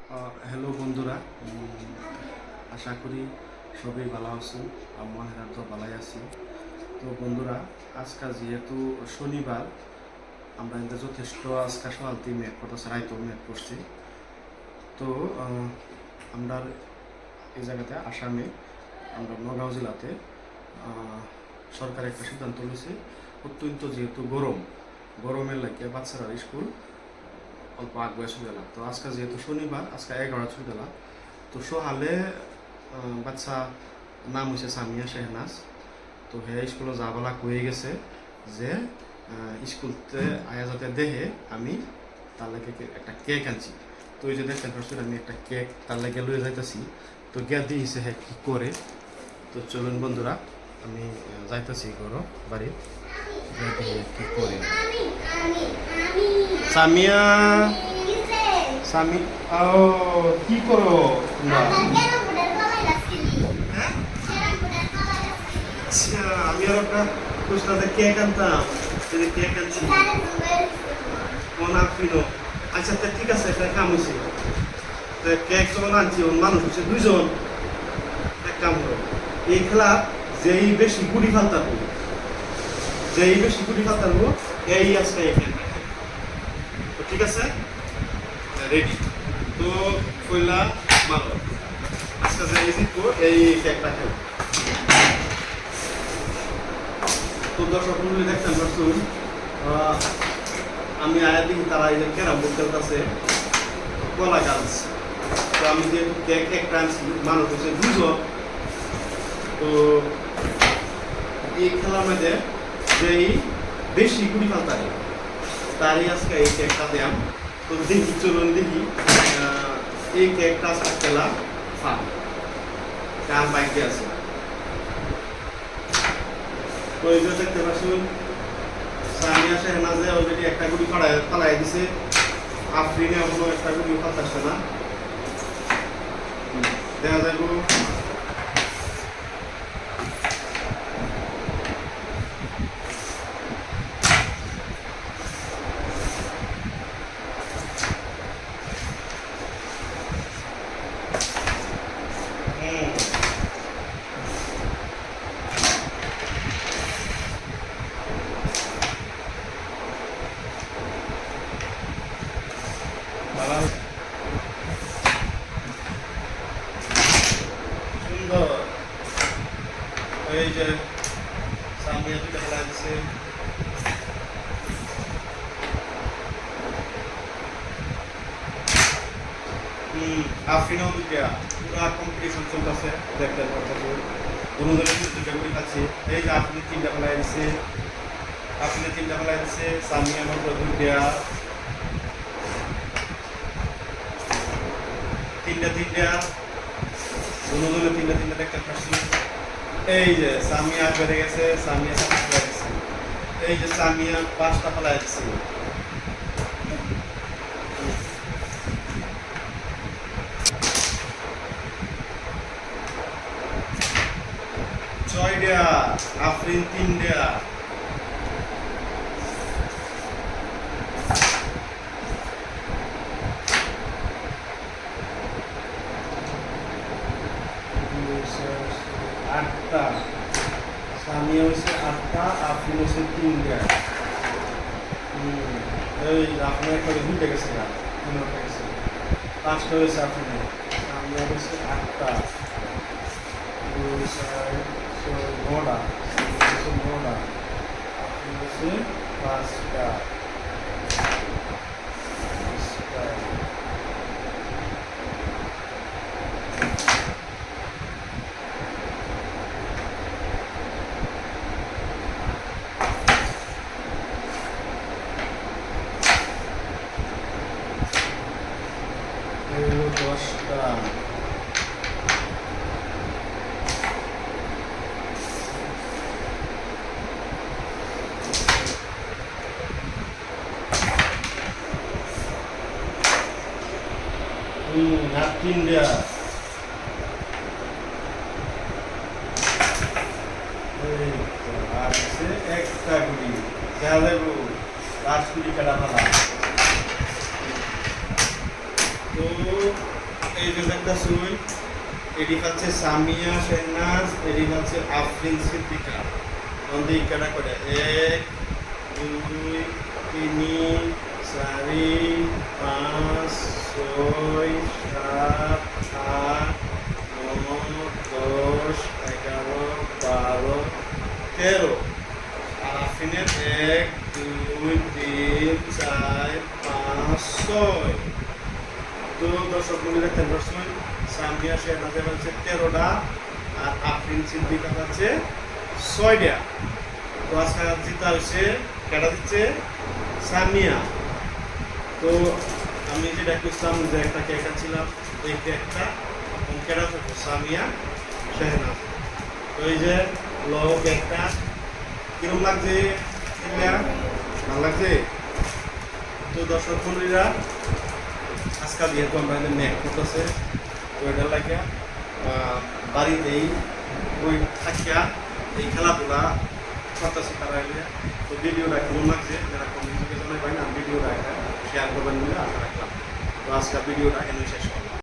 Hello বন্ধুরা, আশা করি সবাই ভালো আছেন। আমার তো ভালোই আছি। তো বন্ধুরা, আজকে যেহেতু শনিবার, আমরা কিন্তু যথেষ্ট আজকে সকালতে মেঘ করতেছে, রাইতো মেঘ করছি। তো আমরা এই জায়গাতে আসামে, আমরা নগাঁও জেলাতে সরকার একটা সিদ্ধান্ত নিয়েছে। অত্যন্ত যেহেতু গরমের লাগে বাচ্চারা স্কুল অল্প আগুয়ে চলে গেলাম। তো আজকে যেহেতু শনিবার, আজকে 11 চলে গেলাম। তো সকালে বাচ্চা নাম হয়েছে সামিয়া শেহনাজ। তো হে স্কুলে যাবলা কয়ে গেছে যে স্কুলতে আয়া যাতে দেহে আমি তার লাগে একটা কেক আনছি। তো ওই যে দেখতেন পারছেন, আমি একটা কেক তার লাগে লয়ে যাইতেছি। তো গিয়া দিয়েছে হ্যাঁ কী করে। তো চলুন বন্ধুরা, আমি যাইতেছি ঘরো বাড়ি, কি করে। সামিয়া সামি ও কি করো তোমরা? আচ্ছা, আমি আর একটা খুচরাতে কেক আনতাম, কেক আনছি ওনার ফিনো। আচ্ছা ঠিক আছে, একটা কাম হয়েছে। কেক যখন আনছি ওর মানুষ হচ্ছে 2 জন। এক কাম করো, এই খেলা যেই বেশি গুড়ি ফালতাবো, এই আজকে এখানে। তো ঠিক আছে, রেডি। তো কইলা ভালো আজকে যে জিতবো এই কেকটা খেলো। তো দর্শক মন্ডলী দেখতেন পারছুন, আমি আয়া দেখি তারা এই যে ক্যারাম বোর্ড খেলতেছে কলা গাছ। তো আমি যেহেতু কেক একটা আনছি, মানুষ হচ্ছে 2 জন। তো এই খেলার মধ্যে যেই বেশি গুড়ি ফালতারে তারই আজকে এই কেকটা দেয়াম। তো দেখি, চলুন দেখি এই কেকটা আজকে খেলা ফান কার বাইকে আছে। তো এই যে দেখতে পাচ্ছেন সামিয়া শেহনাজে অলরেডি একটা গুড়ি ফালাই দিছে, আফরিনে এখনো একটা গুড়ি ফালতাছে না, দেখা যাইব। সুন্দর, এই যে সামিয়া দুটো খেলা দিচ্ছে। আফরিনও দুটা, পুরা কম্পিটিশন চলতেছে, দেখতে পাচ্ছি দুজনে দুটা করে খাচ্ছে। এই যে আপনি 3টা খেলা দিচ্ছে, সামিয়া মাত্র 2টা, 3টা দুজনে 3টা দেখতে পাচ্ছি। এই যে সামিয়া বেড়ে গেছে, সামিয়া 7টা খেলা দিচ্ছে। এই যে সামিয়া 5টা খেলা দিচ্ছে। ছয়টা, আফরিন 3টা। আটটা, সামিয়া হয়েছে 8টা, আফরিন হয়েছে 3টা। এই আপনার একটা 2টা গেছে না, 3টা গেছে, 5টা হয়েছে আফরিনে। সামিয়া হয়েছে 8টা, 2 4 9টা, 9টা, আফরিন হয়েছে 5টা। দশটা, আর 3টা। আর হচ্ছে একটা গুলি দেখা যাবো, লাস্ট গুলি কাটা ফেলা। তো এই যে একটা সুই এটি হচ্ছে সামিয়া শেহনাজ, এটি হচ্ছে আফরিন সিদ্দিকা। বন্ধু ইকাটা করে 1 2 3 4 5 6 7 8 9 10 11 12 13। আর আফরিনের 1 2 3 4 5 6। তো দর্শক বন্ধুরা খেয়াল করছেন, সামিয়া শেহনাজের হচ্ছে 13টা আর আফরিন সিদ্দিকা হচ্ছে 6টা। তো আজকে জিতা হয়েছে কেটা দিচ্ছে সামিয়া। তো আমি যেটা খুঁজতাম যে একটা কেক ছিলাম, এই কেকটা কেটা থাকবো সামিয়া শেহনাজ। তো এই যে লো কেকটা কিরম লাগছে, ভালো লাগছে। তো দর্শক বন্ধুরা আজকে যেহেতু আমরা মেঘ করতেছে, তো এটা লাগে বাড়িতেই ওই থাকিয়া এই খেলাধুলা করতেছে তারা এলে। তো ভিডিওটা কেমন লাগছে যারা কমেন্ট থেকে জানাই পাই না, ভিডিওটা একটা শেয়ার করবেন বলে আশা রাখলাম। তো আজকের ভিডিওটা এখানে শেষ করলাম।